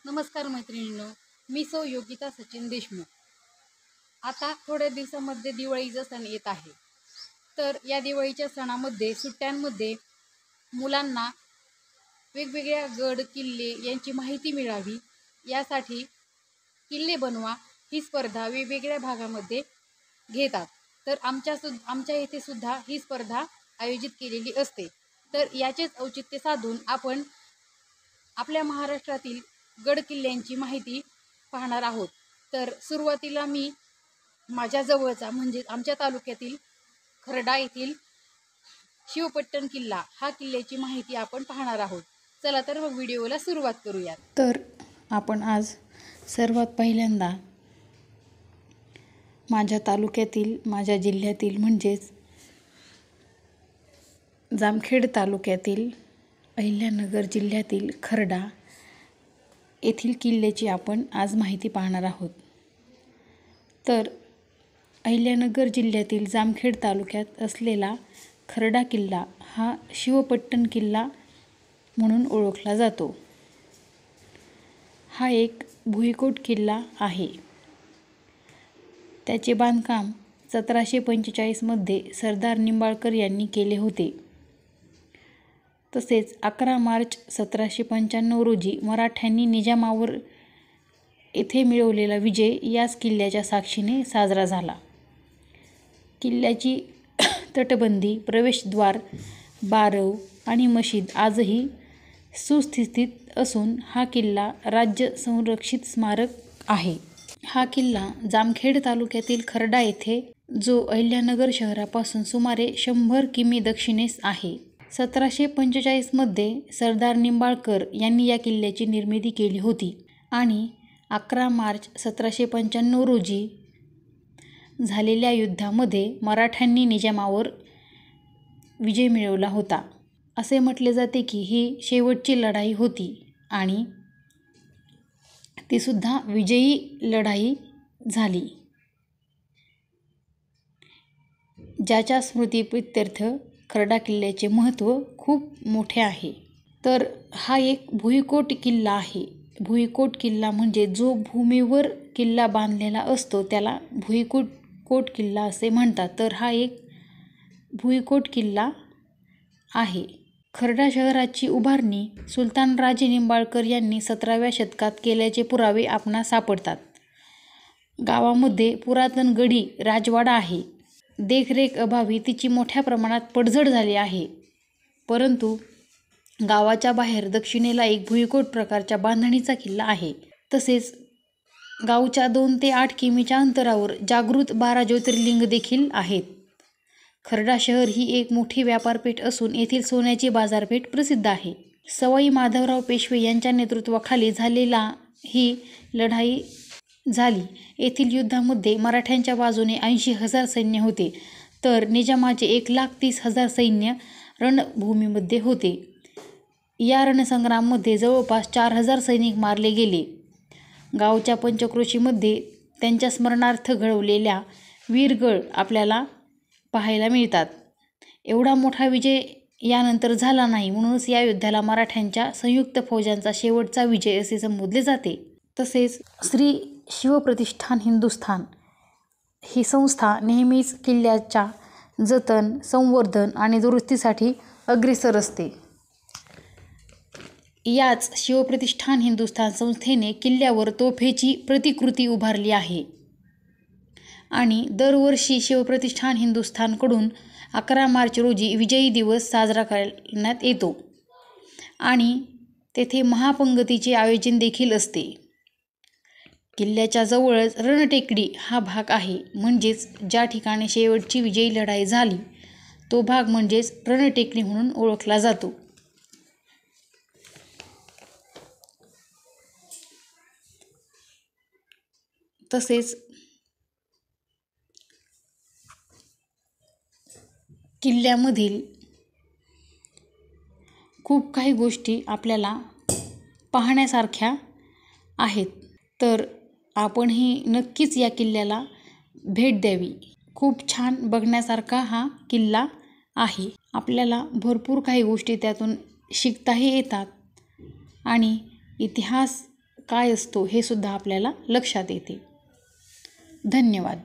नमस्कार मैत्रिणींनो, मी सौ योगिता सचिन देशमुख। आता थोड्या दिवसांमध्ये दिवाळीचा सण येत आहे। तर या दिवाळीच्या सणामध्ये सुट्ट्यांमध्ये मुलांना वेगवेगळ्या गड किल्ले यांची माहिती मिळावी यासाठी किल्ले बनवा ही स्पर्धा वेगवेगळ्या भागामध्ये घेतात। तर आमच्या इथे सुद्धा ही स्पर्धा आयोजित केलेली असते। तर याचेच औचित्य साधून आपण आपल्या महाराष्ट्रातील गड किल्ल्यांची माहिती पाहणार आहोत। तर सुरुवातीला मी माझ्या जवळचा म्हणजे आमच्या तालुक्यातील खर्डा येथील शिवपट्टण किल्ला हा किल्ल्याची माहिती आपण पाहणार आहोत। चला तर मग व्हिडिओला सुरुवात करूयात। तर आपण आज सर्वात पहिल्यांदा माझ्या तालुक्यातील माझ्या जिल्ह्यातील म्हणजेच जामखेड तालुक्यातील अहिल्यानगर जिल्ह्यातील खर्डा येथील किल्ल्याची आपण आज माहिती पाहणार आहोत। तर अहिल्यानगर जिल्ह्यातील जामखेड तालुक्यात असलेला खर्डा किल्ला हा शिवपट्टण किल्ला म्हणून ओळखला जातो। हा एक भुईकोट किल्ला आहे। त्याचे बांधकाम 1745 मध्ये सरदार निंबाळकर यांनी केले होते। तसेच 11 मार्च 1795 रोजी मराठ्यांनी निजामावर येथे मिळवलेला विजय याच किल्ल्याच्या साक्षीने साजरा झाला। किल्ल्याची तटबंदी, प्रवेशद्वार, बारव आणि मशीद आजही सुस्थितीत असून हा किल्ला राज्य संरक्षित स्मारक आहे। हा किल्ला जामखेड तालुक्यातील खर्डा येथे जो अहिल्यानगर शहरापासून सुमारे 100 किमी दक्षिणेस आहे। 1745 मध्ये सरदार निंबाळकर यांनी या किल्ल्याची निर्मिती केली होती आणि 11 मार्च 1795 रोजी झालेल्या युद्धामध्ये मराठ्यांनी निजामावर विजय मिळवला होता। असे म्हटले जाते की ही शेवटची लढाई होती आणि ती सुद्धा विजयी लढाई झाली, ज्याच्या स्मृतिप्रित्यर्थ खर्डा किल्ल्याचे महत्त्व खूप मोठे आहे। तर हा एक भुईकोट किल्ला आहे। भुईकोट किल्ला म्हणजे जो भूमीवर किल्ला बांधलेला असतो त्याला भुईकोट किल्ला असे म्हणतात। तर हा एक भुईकोट किल्ला आहे। खर्डा शहराची उभारणी सुलतान राजे निंबाळकर यांनी 17व्या शतकात केल्याचे पुरावे आपणास सापडतात। गावामध्ये पुरातन गडी राजवाडा आहे। देखरेख अभावी तिची मोठ्या प्रमाणात पडझड झाली आहे, परंतु गावाच्या बाहेर दक्षिणेला एक भुईकोट प्रकारच्या बांधणीचा किल्ला आहे। तसेच गावच्या 2 ते 8 किमीच्या अंतरावर जागृत 12 ज्योतिर्लिंग देखील आहेत। खर्डा शहर ही एक मोठी व्यापारपेठ असून येथील सोन्याची बाजारपेठ प्रसिद्ध आहे। सवाई माधवराव पेशवे यांच्या नेतृत्वाखाली झालेला ही लढाई झाली। येथील युद्धामध्ये मराठ्यांच्या बाजूने 80,000 सैन्य होते, तर निजामाचे 1,30,000 सैन्य रणभूमीमध्ये होते। या रणसंग्रामामध्ये जवळपास 4,000 सैनिक मारले गेले। गावच्या पंचक्रोशीमध्ये त्यांच्या स्मरणार्थ घडवलेल्या वीरगळ आपल्याला पाहायला मिळतात। एवढा मोठा विजय यानंतर झाला नाही, म्हणूनच या युद्धाला मराठ्यांच्या संयुक्त फौजांचा शेवटचा विजय असे संबोधले जाते। तसेच श्री शिवप्रतिष्ठान हिंदुस्थान ही संस्था नेहमीच किल्ल्याच्या जतन, संवर्धन आणि दुरुस्तीसाठी अग्रेसर असते। याच शिवप्रतिष्ठान हिंदुस्थान संस्थेने किल्ल्यावर तोफेची प्रतिकृती उभारली आहे आणि दरवर्षी शिवप्रतिष्ठान हिंदुस्थानकडून 11 मार्च रोजी विजयी दिवस साजरा करण्यात येतो आणि तेथे महापंगतीचे आयोजन देखील असते। किल्ल्याच्या जवळच रणटेकडी हा भाग आहे, म्हणजेच ज्या ठिकाणी शेवटची विजयी लढाई झाली तो भाग म्हणजेच रणटेकडी म्हणून ओळखला जातो। तसेच किल्ल्यामधील खूप काही गोष्टी आपल्याला पाहण्यासारख्या आहेत, तर आपणही नक्कीच या किल्ल्याला भेट द्यावी। खूप छान बघण्यासारखा हा किल्ला आहे। आपल्याला भरपूर काही गोष्टी त्यातून शिकताही येतात आणि इतिहास काय असतो हे सुद्धा आपल्याला लक्षात येते. धन्यवाद.